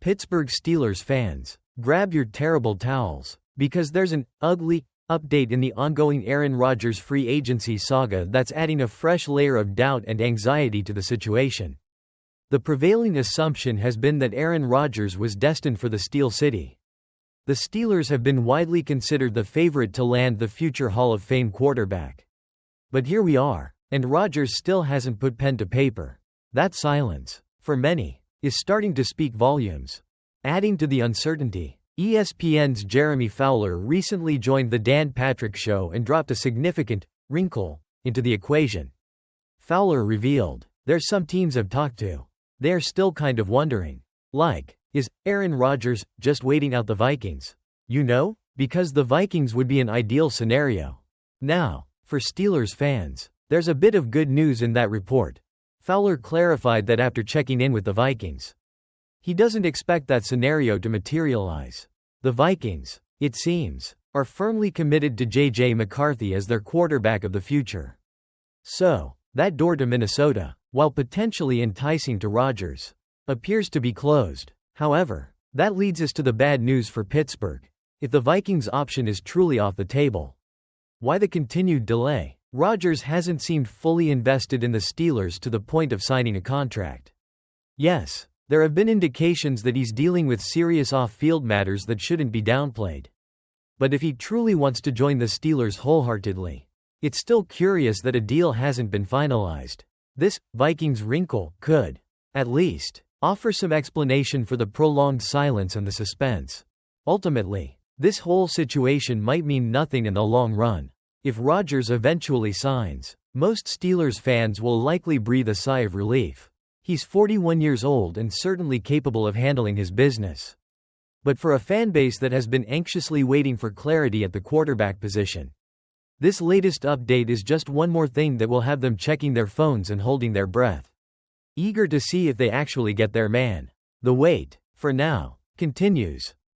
Pittsburgh Steelers fans, grab your terrible towels, because there's an ugly update in the ongoing Aaron Rodgers free agency saga that's adding a fresh layer of doubt and anxiety to the situation. The prevailing assumption has been that Aaron Rodgers was destined for the Steel City. The Steelers have been widely considered the favorite to land the future Hall of Fame quarterback. But here we are, and Rodgers still hasn't put pen to paper. That silence, for many, is starting to speak volumes. Adding to the uncertainty, ESPN's Jeremy Fowler recently joined the Dan Patrick Show and dropped a significant wrinkle into the equation. Fowler revealed, "There's some teams I've talked to. They're still kind of wondering. Like, is Aaron Rodgers just waiting out the Vikings? You know? Because the Vikings would be an ideal scenario." Now, for Steelers fans, there's a bit of good news in that report. Fowler clarified that after checking in with the Vikings, he doesn't expect that scenario to materialize. The Vikings, it seems, are firmly committed to J.J. McCarthy as their quarterback of the future. So, that door to Minnesota, while potentially enticing to Rodgers, appears to be closed. However, that leads us to the bad news for Pittsburgh. If the Vikings option is truly off the table, why the continued delay? Rodgers hasn't seemed fully invested in the Steelers to the point of signing a contract. Yes, there have been indications that he's dealing with serious off-field matters that shouldn't be downplayed. But if he truly wants to join the Steelers wholeheartedly, it's still curious that a deal hasn't been finalized. This Vikings wrinkle could, at least, offer some explanation for the prolonged silence and the suspense. Ultimately, this whole situation might mean nothing in the long run. If Rodgers eventually signs, most Steelers fans will likely breathe a sigh of relief. He's 41 years old and certainly capable of handling his business. But for a fanbase that has been anxiously waiting for clarity at the quarterback position, this latest update is just one more thing that will have them checking their phones and holding their breath, eager to see if they actually get their man. The wait, for now, continues.